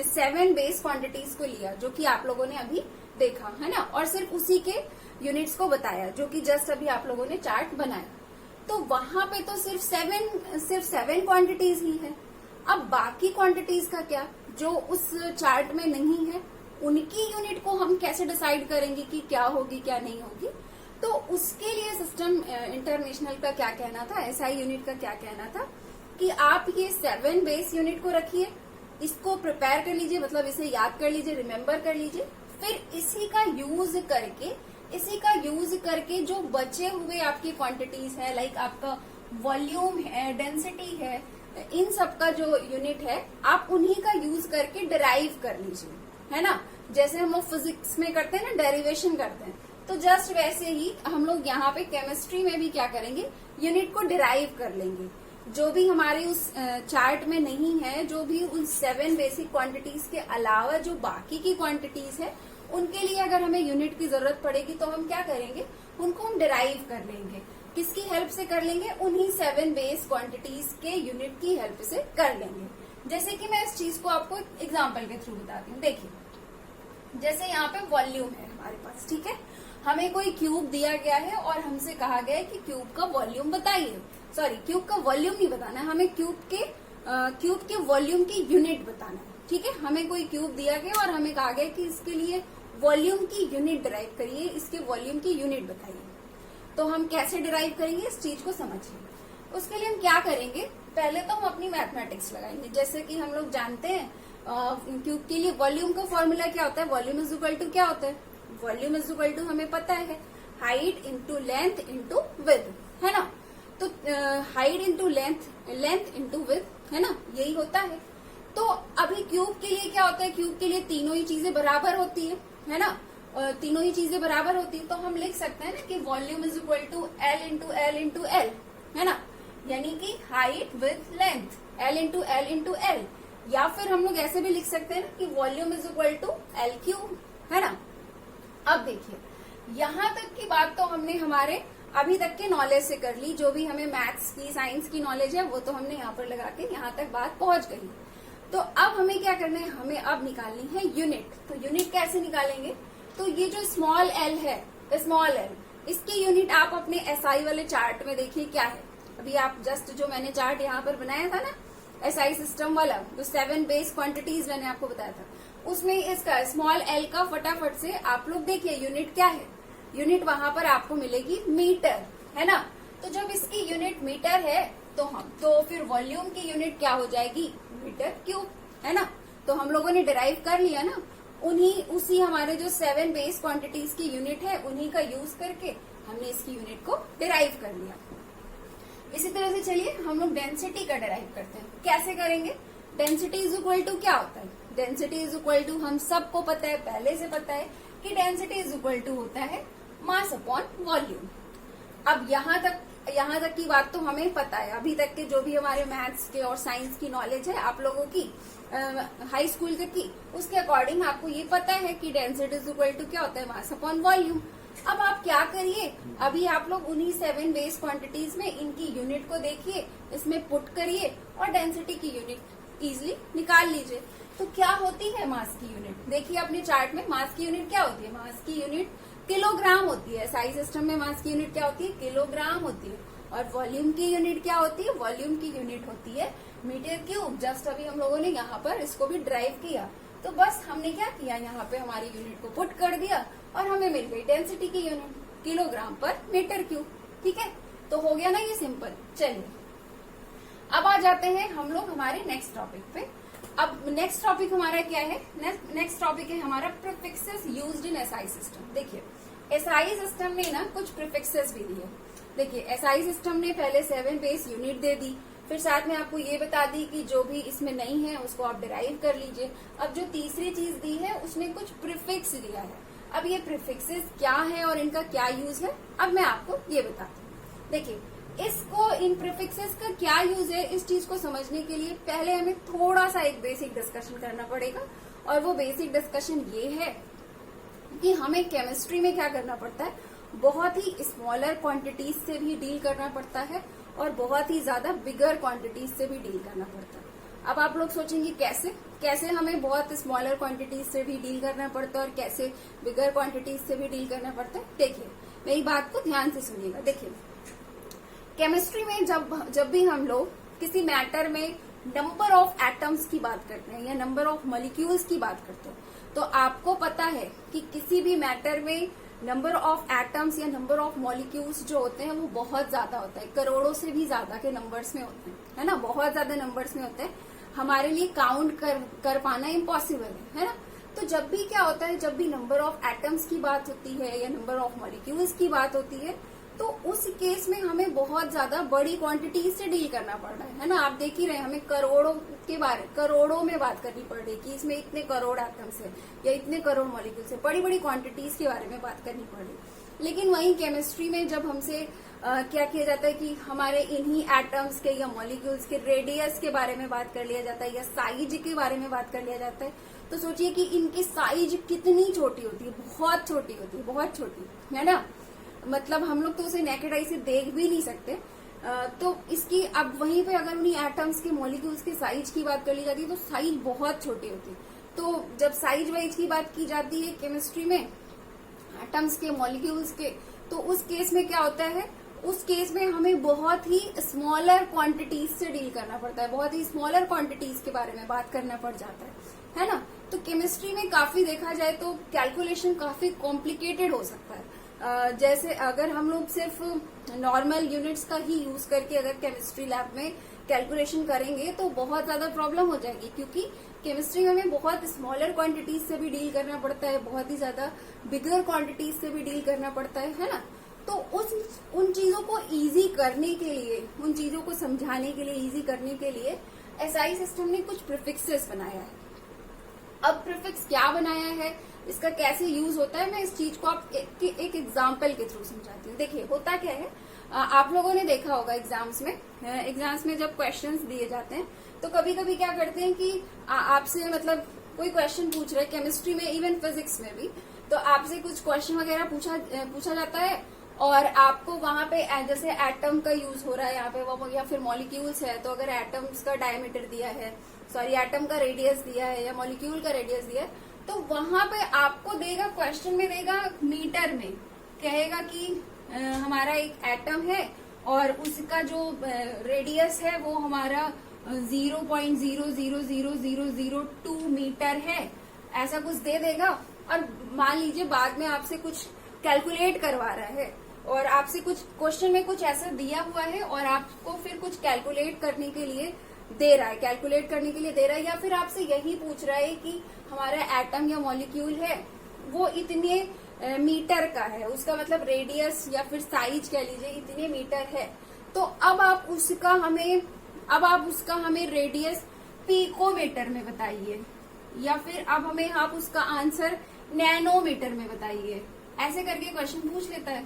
7 बेस क्वांटिटीज को लिया जो कि आप लोगों ने अभी देखा है ना, और सिर्फ उसी के यूनिट्स को बताया जो कि जस्ट अभी आप लोगों ने चार्ट बनाया। तो वहां पे तो सिर्फ 7 क्वांटिटीज ही है। अब बाकी क्वांटिटीज का क्या, जो उस चार्ट में नहीं है, उनकी यूनिट को हम कैसे डिसाइड करेंगे कि क्या होगी क्या नहीं होगी। तो उसके लिए सिस्टम इंटरनेशनल का क्या कहना था, SI यूनिट का क्या कहना था कि आप ये 7 बेस यूनिट को रखिए, इसको प्रिपेयर कर लीजिए, मतलब इसे याद कर लीजिए, रिमेम्बर कर लीजिए, फिर इसी का यूज करके जो बचे हुए आपकी क्वांटिटीज है, लाइक आपका वॉल्यूम है, डेंसिटी है, इन सब का जो यूनिट है आप उन्हीं का यूज करके डिराइव कर लीजिए, है ना। जैसे हम लोग फिजिक्स में करते हैं ना, डेरिवेशन करते हैं, तो जस्ट वैसे ही हम लोग यहाँ पे केमिस्ट्री में भी क्या करेंगे, यूनिट को डिराइव कर लेंगे। जो भी हमारे उस चार्ट में नहीं है, जो भी उन 7 बेसिक क्वांटिटीज के अलावा जो बाकी की क्वांटिटीज है, उनके लिए अगर हमें यूनिट की जरूरत पड़ेगी तो हम क्या करेंगे, उनको हम डिराइव कर लेंगे। किसकी हेल्प से कर लेंगे, उन्हीं 7 बेस क्वांटिटीज के यूनिट की हेल्प से कर लेंगे। जैसे कि मैं इस चीज को आपको एग्जाम्पल के थ्रू बताती हूँ। देखिए, जैसे यहाँ पे वॉल्यूम है हमारे पास, ठीक है, हमें कोई क्यूब दिया गया है और हमसे कहा गया है कि क्यूब का वॉल्यूम बताइए। सॉरी, क्यूब का वॉल्यूम नहीं बताना है, हमें क्यूब के वॉल्यूम की यूनिट बताना है। ठीक है, हमें कोई क्यूब दिया गया और हमें कहा गया कि इसके लिए वॉल्यूम की यूनिट डिराइव करिए, इसके वॉल्यूम की यूनिट बताइए। तो हम कैसे डिराइव करेंगे, इस चीज को समझिए। उसके लिए हम क्या करेंगे, पहले तो हम अपनी मैथमेटिक्स लगाएंगे। जैसे कि हम लोग जानते हैं क्यूब के लिए वॉल्यूम का फॉर्मूला क्या होता है, वॉल्यूम इज इक्वल टू क्या होता है, वॉल्यूम इज इक्वल टू हमें पता है height into length into width, है ना। तो height into length into width, है ना, यही होता है। तो अभी क्यूब के लिए क्या होता है, क्यूब के लिए तीनों ही चीजें बराबर होती है ना, तीनों ही चीजें बराबर होती है। तो हम लिख सकते हैं ना कि volume is equal to L into L into L, है ना, यानी कि height with length L into L into L. या फिर हम लोग ऐसे भी लिख सकते हैं ना कि volume is equal to L cube, है ना। अब देखिए, यहाँ तक की बात तो हमने हमारे अभी तक के नॉलेज से कर ली। जो भी हमें मैथ्स की, साइंस की नॉलेज है वो तो हमने यहाँ पर लगा के यहाँ तक बात पहुंच गई। तो अब हमें क्या करना है, हमें अब निकालनी है यूनिट। तो यूनिट कैसे निकालेंगे, तो ये जो स्मॉल एल है, स्मॉल एल, इसकी यूनिट आप अपने SI वाले चार्ट में देखिए क्या है। अभी आप जस्ट जो मैंने चार्ट यहाँ पर बनाया था ना SI सिस्टम वाला, जो 7 बेस क्वांटिटीज मैंने आपको बताया था, उसमें इसका स्मॉल एल का फटाफट से आप लोग देखिए यूनिट क्या है। यूनिट वहां पर आपको मिलेगी मीटर, है ना। तो जब इसकी यूनिट मीटर है तो फिर वॉल्यूम की यूनिट क्या हो जाएगी, मीटर क्यूब, है ना। तो हम लोगों ने डिराइव कर लिया ना, उसी हमारे जो 7 बेस क्वांटिटीज की यूनिट है उन्हीं का यूज करके हमने इसकी यूनिट को डिराइव कर लिया। इसी तरह से चलिए हम लोग डेंसिटी का डिराइव करते हैं। कैसे करेंगे, डेंसिटी इज इक्वल टू क्या होता है, डेंसिटी इज इक्वल टू हम सबको पता है, पहले से पता है कि डेंसिटी इज इक्वल टू होता है मास अपॉन वॉल्यूम। अब यहाँ तक की बात तो हमें पता है, अभी तक के जो भी हमारे मैथ्स के और साइंस की नॉलेज है आप लोगों की हाई स्कूल तक की, उसके अकॉर्डिंग आपको ये पता है कि डेंसिटी इज इक्वल टू क्या होता है, मास अपॉन वॉल्यूम। अब आप क्या करिए, अभी आप लोग उन्हीं 7 बेस क्वांटिटीज में इनकी यूनिट को देखिए, इसमें पुट करिए और डेंसिटी की यूनिट इजिली निकाल लीजिए। तो क्या होती है मास की यूनिट? देखिए अपने चार्ट में मास की यूनिट क्या होती है? मास की यूनिट किलोग्राम होती है। SI सिस्टम में मास की यूनिट क्या होती है? किलोग्राम होती है। और वॉल्यूम की यूनिट क्या होती है? वॉल्यूम की यूनिट होती है मीटर क्यूब। जस्ट अभी हम लोगों ने यहाँ पर इसको भी ड्राइव किया, तो बस हमने क्या किया, यहाँ पे हमारी यूनिट को पुट कर दिया और हमें मिल गई डेंसिटी की यूनिट, किलोग्राम पर मीटर क्यूब। ठीक है, तो हो गया ना ये सिंपल। चलिए अब आ जाते हैं हम लोग हमारे नेक्स्ट टॉपिक पे। अब नेक्स्ट टॉपिक हमारा क्या है? नेक्स्ट टॉपिक है हमारा prefixes used in SI system. देखिए SI सिस्टम ने ना कुछ प्रीफिक्सेस भी दिए। देखिए SI सिस्टम ने पहले 7 बेस यूनिट दे दी, फिर साथ में आपको ये बता दी कि जो भी इसमें नहीं है उसको आप डिराइव कर लीजिए। अब जो तीसरी चीज दी है उसने कुछ प्रीफिक्स दिया है। अब ये प्रीफिक्सेस क्या है और इनका क्या यूज है, अब मैं आपको ये बताती हूँ। देखिए इसको, इन प्रीफिक्सेस का क्या यूज है, इस चीज को समझने के लिए पहले हमें थोड़ा सा एक बेसिक डिस्कशन करना पड़ेगा। और वो बेसिक डिस्कशन ये है कि हमें केमिस्ट्री में क्या करना पड़ता है, बहुत ही स्मॉलर क्वांटिटीज से भी डील करना पड़ता है और बहुत ही ज्यादा बिगर क्वांटिटीज से भी डील करना पड़ता है। अब आप लोग सोचेंगे कैसे हमें बहुत स्मॉलर क्वांटिटीज से भी डील करना पड़ता है और कैसे बिगर क्वांटिटीज से भी डील करना पड़ता है। देखिए मेरी बात को ध्यान से सुनिएगा। देखिए केमिस्ट्री में जब भी हम लोग किसी मैटर में नंबर ऑफ एटम्स की बात करते हैं या नंबर ऑफ मॉलिक्यूल्स की बात करते हैं, तो आपको पता है कि किसी भी मैटर में नंबर ऑफ एटम्स या नंबर ऑफ मॉलिक्यूल्स जो होते हैं वो बहुत ज्यादा होता है, करोड़ों से भी ज्यादा के नंबर्स में होते हैं, है ना, बहुत ज्यादा नंबर्स में होते हैं। हमारे लिए काउंट कर पाना इम्पॉसिबल है ना। तो जब भी क्या होता है, जब भी नंबर ऑफ एटम्स की बात होती है या नंबर ऑफ मॉलिक्यूल्स की बात होती है, तो उस केस में हमें बहुत ज्यादा बड़ी क्वांटिटी से डील करना पड़ रहा है ना। आप देख ही रहे हैं, हमें करोड़ों में बात करनी पड़ रही है कि इसमें इतने करोड़ एटम्स है या इतने करोड़ मॉलिक्यूल्स है, बड़ी बड़ी क्वांटिटीज के बारे में बात करनी पड़ रही है। लेकिन वहीं केमिस्ट्री में जब हमसे क्या किया जाता है कि हमारे इन्हीं एटम्स के या मॉलिक्यूल्स के रेडियस के बारे में बात कर लिया जाता है या साइज के बारे में बात कर लिया जाता है, तो सोचिए कि इनकी साइज कितनी छोटी होती है, बहुत छोटी होती है, बहुत छोटी, है ना। मतलब हम लोग तो उसे नेकेड आई से देख भी नहीं सकते। तो इसकी अब वहीं पे अगर उन्हीं एटम्स के मॉलिक्यूल्स के साइज की बात कर ली जाती है तो साइज बहुत छोटी होती है। तो जब साइज वाइज की बात की जाती है केमिस्ट्री में एटम्स के मॉलिक्यूल्स के, तो उस केस में क्या होता है, उस केस में हमें बहुत ही स्मॉलर क्वांटिटीज से डील करना पड़ता है, बहुत ही स्मॉलर क्वांटिटीज के बारे में बात करना पड़ जाता है ना। तो केमिस्ट्री में काफी देखा जाए तो कैलकुलेशन काफी कॉम्प्लिकेटेड हो सकता है। जैसे अगर हम लोग सिर्फ नॉर्मल यूनिट्स का ही यूज करके अगर केमिस्ट्री लैब में कैलकुलेशन करेंगे तो बहुत ज्यादा प्रॉब्लम हो जाएगी, क्योंकि केमिस्ट्री में हमें बहुत स्मॉलर क्वांटिटीज से भी डील करना पड़ता है, बहुत ही ज्यादा बिगर क्वांटिटीज से भी डील करना पड़ता है ना। तो उन चीजों को इजी करने के लिए, उन चीजों को समझाने के लिए, इजी करने के लिए SI सिस्टम ने कुछ प्रीफिक्सेस बनाया है। अब प्रीफिक्स क्या बनाया है, इसका कैसे यूज होता है, मैं इस चीज को आप एक एग्जाम्पल के थ्रू समझाती हूँ। देखिए होता क्या है, आप लोगों ने देखा होगा एग्जाम्स में जब क्वेश्चंस दिए जाते हैं तो कभी कभी क्या करते हैं कि आपसे मतलब कोई क्वेश्चन पूछ रहे हैं केमिस्ट्री में, इवन फिजिक्स में भी, तो आपसे कुछ क्वेश्चन वगैरह पूछा जाता है और आपको वहां पे जैसे एटम का यूज हो रहा है यहाँ पे वो, या फिर मॉलिक्यूल्स है, तो अगर एटम्स का डायमीटर दिया है, एटम का रेडियस दिया है या मॉलिक्यूल का रेडियस दिया है, तो वहां पे आपको देगा, क्वेश्चन में देगा मीटर में, कहेगा कि हमारा एक एटम है और उसका जो रेडियस है वो हमारा 0.0000002 मीटर है, ऐसा कुछ दे देगा। और मान लीजिए बाद में आपसे कुछ कैलकुलेट करवा रहा है और आपसे कुछ क्वेश्चन में कुछ ऐसा दिया हुआ है और आपको फिर कुछ कैलकुलेट करने के लिए दे रहा है, या फिर आपसे यही पूछ रहा है कि हमारा एटम या मॉलिक्यूल है वो इतने मीटर का है, उसका मतलब रेडियस या फिर साइज कह लीजिए इतने मीटर है, तो अब आप उसका हमें रेडियस पिकोमीटर में बताइए, या फिर अब हमें आप उसका आंसर नैनोमीटर में बताइए। ऐसे करके क्वेश्चन पूछ देता है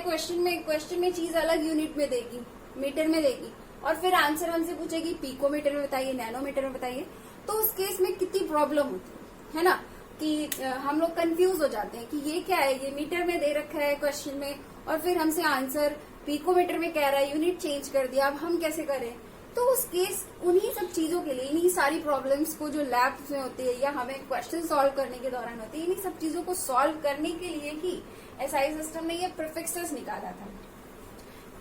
क्वेश्चन में चीज अलग यूनिट में देगी, मीटर में देगी, और फिर आंसर हमसे पूछेगी पिकोमीटर में बताइए, नैनोमीटर में बताइए। तो उस केस में कितनी प्रॉब्लम होती है ना, कि हम लोग कंफ्यूज हो जाते हैं कि ये क्या है, ये मीटर में दे रखा है क्वेश्चन में और फिर हमसे आंसर पिकोमीटर में कह रहा है, यूनिट चेंज कर दिया, अब हम कैसे करें। तो उस केस उन्हीं सब चीजों के लिए, इन्हीं सारी प्रॉब्लम्स को जो लैब में होती है या हमें क्वेश्चन सॉल्व करने के दौरान होती है, इन्हीं सब चीजों को सॉल्व करने के लिए ही एसआई सिस्टम ने ये प्रीफिक्सेस निकाला था।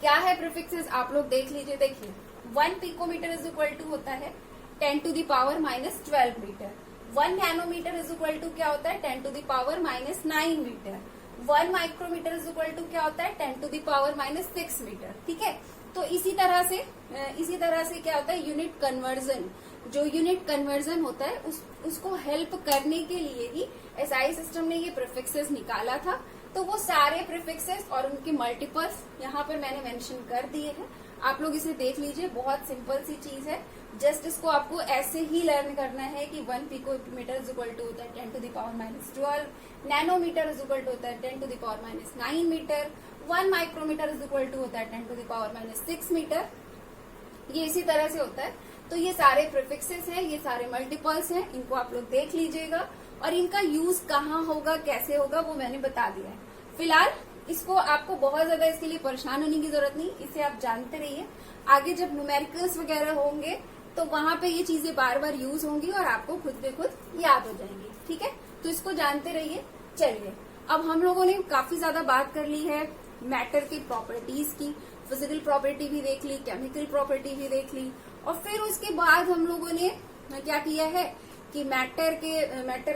क्या है प्रीफिक्सेस, आप लोग देख लीजिए। देखिए 1 पिकोमीटर इज इक्वल टू होता है 10 to the power -12 metre. 1 nanometre is equal to क्या होता है 10 to the power -9 metre. 1 micrometre is equal to क्या होता है 10 to the power -6 मीटर। ठीक है, तो इसी तरह से क्या होता है यूनिट कन्वर्जन, जो यूनिट कन्वर्जन होता है उसको हेल्प करने के लिए ही एसआई सिस्टम ने ये प्रीफिक्सेस निकाला था। तो वो सारे प्रीफिक्सेस और उनके मल्टीपल्स यहाँ पर मैंने मेंशन कर दिए हैं, आप लोग इसे देख लीजिए। बहुत सिंपल सी चीज है, जस्ट इसको आपको ऐसे ही लर्न करना है कि 1 पिकोमीटर इज इक्वल टू होता है 10 to the power -12, nanometre is equal to होता है 10 to the power -9 metre, 1 micrometre is equal to होता है 10 to the power -6 मीटर। ये इसी तरह से होता है। तो ये सारे प्रीफिक्सेस हैं, ये सारे मल्टीपल्स हैं, इनको आप लोग देख लीजिएगा और इनका यूज कहाँ होगा, कैसे होगा, वो मैंने बता दिया है। फिलहाल इसको आपको बहुत ज्यादा इसके लिए परेशान होने की जरूरत नहीं, इसे आप जानते रहिए। आगे जब न्यूमेरिकल्स वगैरह होंगे तो वहां पे ये चीजें बार बार यूज होंगी और आपको खुद पे खुद याद हो जाएंगी। ठीक है, तो इसको जानते रहिए। चलिए, अब हम लोगों ने काफी ज्यादा बात कर ली है मैटर की प्रॉपर्टीज की, फिजिकल प्रॉपर्टी भी देख ली, केमिकल प्रॉपर्टी भी देख ली, और फिर उसके बाद हम लोगों ने क्या किया है कि मैटर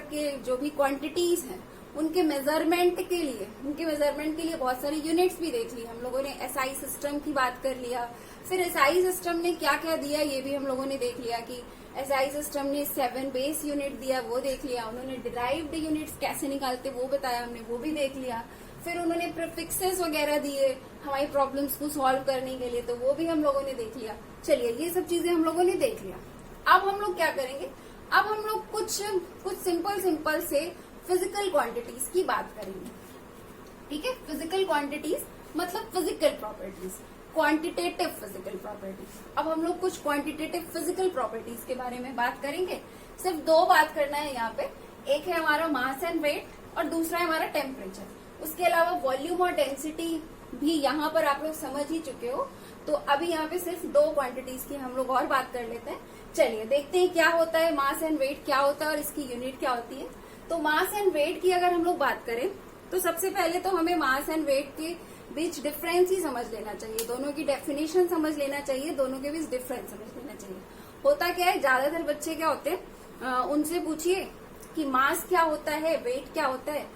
के जो भी क्वांटिटीज हैं उनके मेजरमेंट के लिए बहुत सारी यूनिट्स भी देख ली। हम लोगों ने एसआई सिस्टम की बात कर लिया, फिर एसआई सिस्टम ने क्या क्या दिया ये भी हम लोगों ने देख लिया कि एसआई सिस्टम ने 7 बेस यूनिट दिया, वो देख लिया। उन्होंने डिराइव्ड यूनिट्स कैसे निकालते वो बताया हमने, वो भी देख लिया। फिर उन्होंने प्रीफिक्सेस वगैरह दिए हमारी प्रॉब्लम्स को सॉल्व करने के लिए, तो वो भी हम लोगों ने देख लिया। चलिए, ये सब चीजें हम लोगों ने देख लिया। अब हम लोग क्या करेंगे, अब हम लोग कुछ सिंपल से फिजिकल क्वांटिटीज की बात करेंगे। ठीक है, फिजिकल क्वांटिटीज मतलब physical properties, quantitative physical properties. अब हम लोग कुछ क्वांटिटेटिव फिजिकल प्रॉपर्टीज के बारे में बात करेंगे। सिर्फ 2 बात करना है यहाँ पे, एक है हमारा मास एंड वेट और दूसरा है हमारा टेम्परेचर। उसके अलावा वॉल्यूम और डेंसिटी भी यहाँ पर आप लोग समझ ही चुके हो। तो अभी यहाँ पे सिर्फ 2 क्वांटिटीज की हम लोग और बात कर लेते हैं। चलिए देखते हैं क्या होता है मास एंड वेट, क्या होता है और इसकी यूनिट क्या होती है। तो मास एंड वेट की अगर हम लोग बात करें तो सबसे पहले तो हमें मास एंड वेट के बीच डिफरेंस ही समझ लेना चाहिए, दोनों की डेफिनेशन समझ लेना चाहिए, दोनों के बीच डिफरेंस समझ लेना चाहिए। होता क्या है, ज्यादातर बच्चे क्या होते हैं, उनसे पूछिए कि मास क्या होता है, वेट क्या होता है,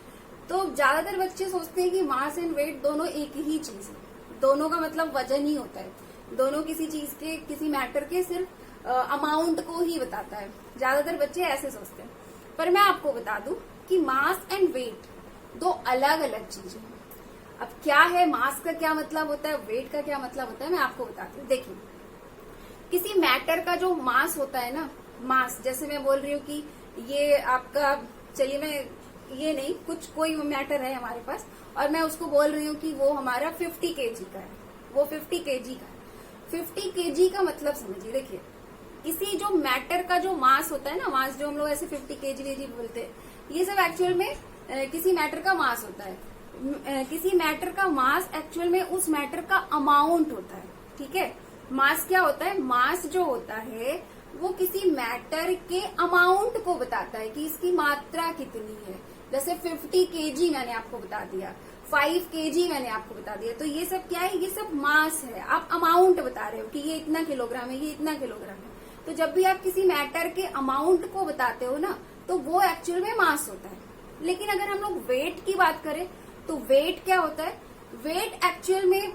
तो ज्यादातर बच्चे सोचते हैं कि मास एंड वेट दोनों एक ही चीज है, दोनों का मतलब वजन ही होता है, दोनों किसी चीज के, किसी मैटर के सिर्फ अमाउंट को ही बताता है। ज्यादातर बच्चे ऐसे सोचते हैं, पर मैं आपको बता दूं कि मास एंड वेट 2 अलग अलग चीजें हैं। अब क्या है, मास का क्या मतलब होता है, वेट का क्या मतलब होता है, मैं आपको बताती हूँ। देखिए, किसी मैटर का जो मास होता है ना, मास, जैसे मैं बोल रही हूँ कि ये आपका, चलिए मैं ये नहीं, कोई मैटर है हमारे पास और मैं उसको बोल रही हूँ कि वो हमारा 50 kg का है, वो 50 kg का है। 50 kg का मतलब समझिए। देखिए, किसी जो मैटर का जो मास होता है ना, मास जो हम लोग ऐसे 50 kg बोलते हैं, ये सब एक्चुअल में किसी मैटर का मास होता है। किसी मैटर का मास एक्चुअल में उस मैटर का अमाउंट होता है। ठीक है, मास क्या होता है, मास जो होता है वो किसी मैटर के अमाउंट को बताता है कि इसकी मात्रा कितनी है। जैसे 50 kg मैंने आपको बता दिया, 5 kg मैंने आपको बता दिया, तो ये सब क्या है, ये सब मास है। आप अमाउंट बता रहे हो कि ये इतना किलोग्राम है, ये इतना किलोग्राम है। तो जब भी आप किसी मैटर के अमाउंट को बताते हो ना, तो वो एक्चुअल में मास होता है। लेकिन अगर हम लोग वेट की बात करें तो वेट क्या होता है, वेट एक्चुअल में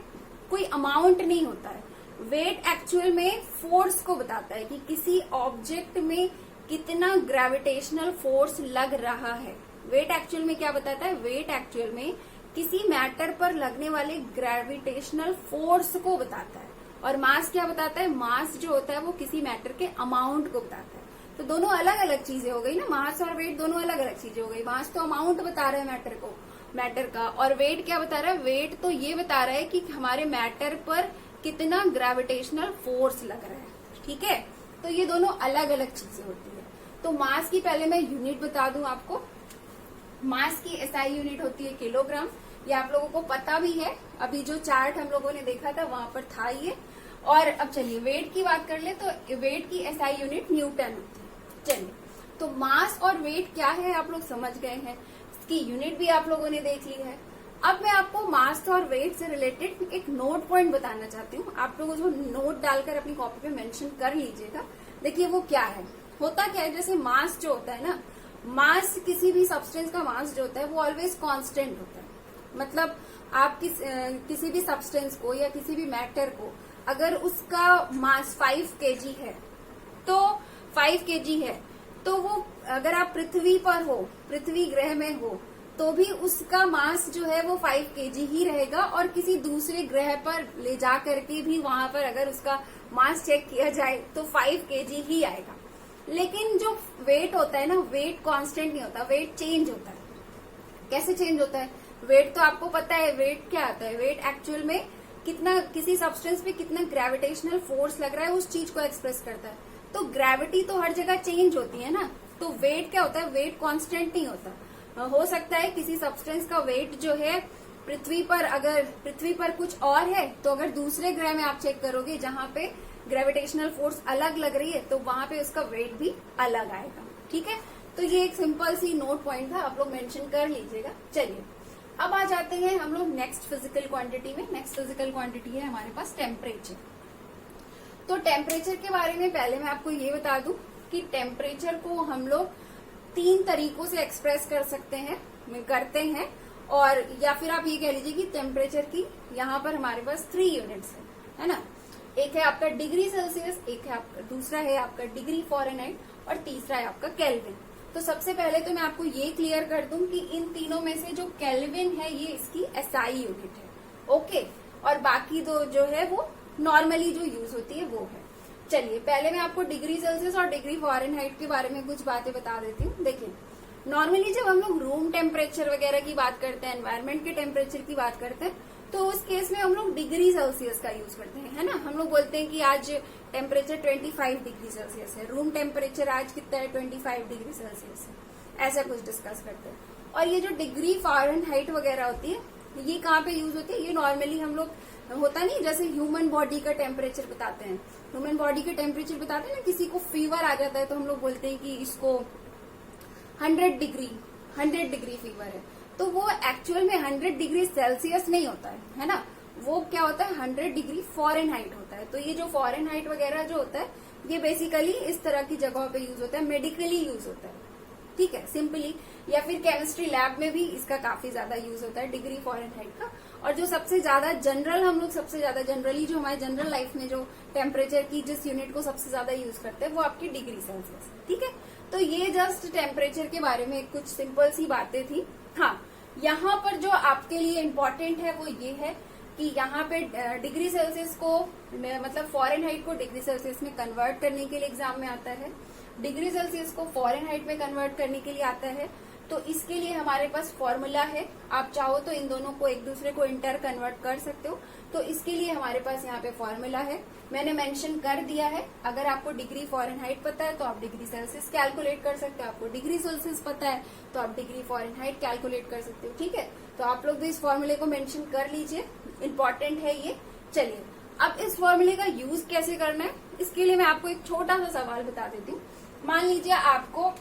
कोई अमाउंट नहीं होता है। वेट एक्चुअल में फोर्स को बताता है कि किसी ऑब्जेक्ट में कितना ग्रेविटेशनल फोर्स लग रहा है। वेट एक्चुअल में क्या बताता है, वेट एक्चुअल में किसी मैटर पर लगने वाले ग्रेविटेशनल फोर्स को बताता है। और मास क्या बताता है, मास जो होता है वो किसी मैटर के अमाउंट को बताता है। तो दोनों अलग अलग चीजें हो गई ना, मास और वेट दोनों अलग अलग चीजें हो गई। मास तो अमाउंट बता रहा है मैटर का, और वेट क्या बता रहा है, वेट तो ये बता रहा है कि हमारे मैटर पर कितना ग्रेविटेशनल फोर्स लग रहा है। ठीक है, तो ये दोनों अलग अलग चीजें होती है। तो मास की पहले मैं यूनिट बता दूं आपको। मास की एसआई यूनिट होती है किलोग्राम, ये आप लोगों को पता भी है, अभी जो चार्ट हम लोगों ने देखा था वहां पर था ये। और अब चलिए वेट की बात कर ले तो वेट की एसआई यूनिट न्यूटन होती है। चलिए तो मास और वेट क्या है आप लोग समझ गए हैं, इसकी यूनिट भी आप लोगों ने देख ली है। अब मैं आपको मास और वेट से रिलेटेड एक नोट पॉइंट बताना चाहती हूँ, आप लोग उसको नोट डालकर अपनी कॉपी पे मेंशन कर लीजिएगा। देखिए वो क्या है, होता क्या है, जैसे मास जो होता है ना, मास किसी भी सब्सटेंस का मास जो होता है वो ऑलवेज कांस्टेंट होता है। मतलब आप किसी भी सब्सटेंस को या किसी भी मैटर को अगर उसका मास 5 kg है तो 5 kg है तो वो अगर आप पृथ्वी पर हो, पृथ्वी ग्रह में हो, तो भी उसका मास जो है वो 5 kg ही रहेगा। और किसी दूसरे ग्रह पर ले जा करके भी वहां पर अगर उसका मास चेक किया जाए तो 5 kg ही आएगा। लेकिन जो वेट होता है ना, वेट कांस्टेंट नहीं होता, वेट चेंज होता है। कैसे चेंज होता है? वेट तो आपको पता है, वेट क्या आता है, वेट एक्चुअल में कितना किसी सब्सटेंस पे कितना ग्रेविटेशनल फोर्स लग रहा है उस चीज को एक्सप्रेस करता है। तो ग्रेविटी तो हर जगह चेंज होती है ना, तो वेट क्या होता है, वेट कांस्टेंट नहीं होता। हो सकता है किसी सब्सटेंस का वेट जो है पृथ्वी पर, अगर पृथ्वी पर कुछ और है तो अगर दूसरे ग्रह में आप चेक करोगे जहां पे ग्रेविटेशनल फोर्स अलग लग रही है तो वहां पे उसका वेट भी अलग आएगा। ठीक है, तो ये एक सिंपल सी नोट पॉइंट था, आप लोग मेंशन कर लीजिएगा। चलिए अब आ जाते हैं हम लोग नेक्स्ट फिजिकल क्वांटिटी में। नेक्स्ट फिजिकल क्वांटिटी है हमारे पास टेम्परेचर। तो टेम्परेचर के बारे में पहले मैं आपको ये बता दूं कि टेम्परेचर को हम लोग 3 तरीकों से एक्सप्रेस कर सकते हैं, करते हैं। और या फिर आप ये कह लीजिए कि टेम्परेचर की यहाँ पर हमारे पास 3 यूनिट्स है ना। एक है आपका डिग्री सेल्सियस, एक है आपका, दूसरा है आपका डिग्री फ़ारेनहाइट और तीसरा है आपका केल्विन। तो सबसे पहले तो मैं आपको ये क्लियर कर दूं कि इन तीनों में से जो केल्विन है ये इसकी एसआई यूनिट है। ओके, और बाकी दो जो है वो नॉर्मली जो यूज होती है वो है। चलिए पहले मैं आपको डिग्री सेल्सियस और डिग्री फ़ारेनहाइट के बारे में कुछ बातें बता देती हूँ। देखिए नॉर्मली जब हम लोग रूम टेम्परेचर वगैरह की बात करते हैं, एनवायरमेंट के टेम्परेचर की बात करते हैं, तो उस केस में हम लोग डिग्री सेल्सियस का यूज करते हैं, है ना। हम लोग बोलते हैं कि आज टेम्परेचर 25 डिग्री सेल्सियस है, रूम टेम्परेचर आज कितना है, 25 डिग्री सेल्सियस है, ऐसा कुछ डिस्कस करते हैं। और ये जो डिग्री फ़ारेनहाइट वगैरह होती है ये कहाँ पे यूज होती है, ये नॉर्मली हम लोग, होता नहीं जैसे ह्यूमन बॉडी का टेम्परेचर बताते हैं, ह्यूमन बॉडी का टेम्परेचर बताते हैं ना, किसी को फीवर आ जाता है तो हम लोग बोलते हैं कि इसको 100 डिग्री फीवर है, तो वो एक्चुअल में 100 डिग्री सेल्सियस नहीं होता है ना, वो क्या होता है 100 डिग्री फ़ारेनहाइट होता है। तो ये जो फ़ारेनहाइट वगैरह जो होता है ये बेसिकली इस तरह की जगहों पे यूज होता है, मेडिकली यूज होता है, ठीक है, सिंपली। या फिर केमिस्ट्री लैब में भी इसका काफी ज्यादा यूज होता है डिग्री फ़ारेनहाइट का। और जो सबसे ज्यादा जनरल, हम लोग सबसे ज्यादा जनरली जो हमारे जनरल लाइफ में जो टेम्परेचर की जिस यूनिट को सबसे ज्यादा यूज करते हैं वो आपकी डिग्री सेल्सियस, ठीक है। तो ये जस्ट टेम्परेचर के बारे में कुछ सिंपल सी बातें थी। हाँ, यहाँ पर जो आपके लिए इम्पोर्टेंट है वो ये है कि यहाँ पे डिग्री सेल्सियस को, मतलब फ़ारेनहाइट को डिग्री सेल्सियस में कन्वर्ट करने के लिए एग्जाम में आता है, डिग्री सेल्सियस को फ़ारेनहाइट में कन्वर्ट करने के लिए आता है। तो इसके लिए हमारे पास फॉर्मूला है, आप चाहो तो इन दोनों को एक दूसरे को इंटर कन्वर्ट कर सकते हो। तो इसके लिए हमारे पास यहाँ पे फॉर्मूला है, मैंने मेंशन कर दिया है। अगर आपको डिग्री फ़ारेनहाइट पता है तो आप डिग्री सेल्सियस कैलकुलेट कर सकते हो, आपको डिग्री सेल्सियस पता है तो आप डिग्री फ़ारेनहाइट कैलकुलेट कर सकते हो, ठीक है। तो आप लोग भी इस फॉर्मूले को मेंशन कर लीजिए, इम्पोर्टेंट है ये। चलिए अब इस फॉर्मूले का यूज कैसे करना है, इसके लिए मैं आपको एक छोटा सा सवाल बता देती हूँ। मान लीजिए आपको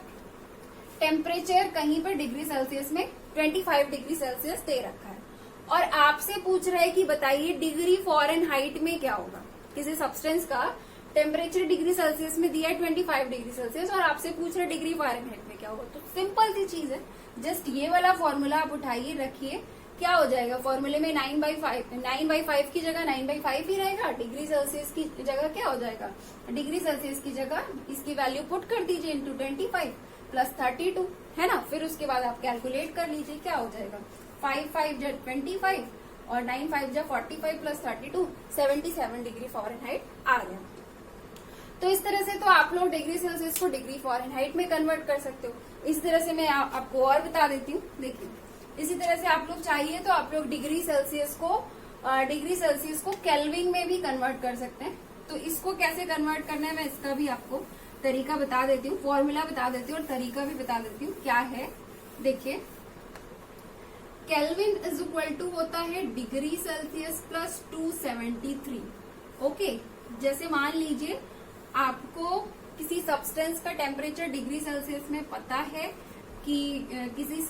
टेम्परेचर कहीं पर डिग्री सेल्सियस में 25 डिग्री सेल्सियस दे रखा है और आपसे पूछ रहा है कि बताइए डिग्री फ़ारेनहाइट में क्या होगा। किसी सब्सटेंस का टेम्परेचर डिग्री सेल्सियस में दिया है 25 डिग्री सेल्सियस और आपसे पूछ रहे डिग्री फ़ारेनहाइट में क्या होगा। तो सिंपल सी चीज है, जस्ट ये वाला फॉर्मूला आप उठाइए, रखिए, क्या हो जाएगा फॉर्मूले में 9/5 की जगह 9/5 ही रहेगा, डिग्री सेल्सियस की जगह क्या हो जाएगा, डिग्री सेल्सियस की जगह इसकी वैल्यू पुट कर दीजिए इंटू 25 प्लस 32, है ना। फिर उसके बाद आप कैलकुलेट कर लीजिए क्या हो जाएगा, 5/5 = 25 और 9/5 = 45 प्लस 32, 77 डिग्री फ़ारेनहाइट आ गया। तो इस तरह से तो आप लोग डिग्री सेल्सियस को डिग्री फ़ारेनहाइट में कन्वर्ट कर सकते हो। इस तरह से मैं आपको और बता देती हूँ, देखिए इसी तरह से आप लोग चाहिए तो आप लोग डिग्री सेल्सियस को केल्विन में भी कन्वर्ट कर सकते हैं। तो इसको कैसे कन्वर्ट करना है मैं इसका भी आपको तरीका बता देती हूँ, फॉर्मूला बता देती हूँ और तरीका भी बता देती हूँ क्या है। देखिए केल्विन = होता है डिग्री सेल्सियस प्लस 273, ओके, जैसे मान लीजिए आपको किसी सब्सटेंस का टेम्परेचर डिग्री सेल्सियस में पता है कि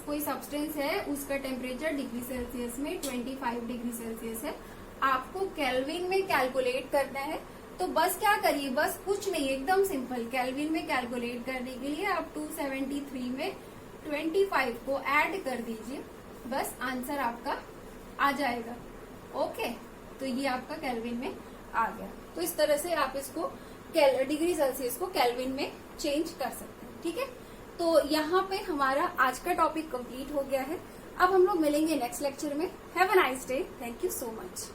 कोई सब्सटेंस है उसका टेम्परेचर डिग्री सेल्सियस में 25 डिग्री सेल्सियस है, आपको केल्विन में कैलकुलेट करना है। तो बस क्या करिए, बस कुछ नहीं, एकदम सिंपल, केल्विन में कैलकुलेट करने के लिए आप 273 में 25 को ऐड कर दीजिए, बस आंसर आपका आ जाएगा। ओके, तो ये आपका केल्विन में आ गया। तो इस तरह से आप इसको डिग्री सेल्सियस को केल्विन में चेंज कर सकते हैं। ठीक है, तो यहाँ पे हमारा आज का टॉपिक कंप्लीट हो गया है। अब हम लोग मिलेंगे नेक्स्ट लेक्चर में। Have a nice day, thank you so much.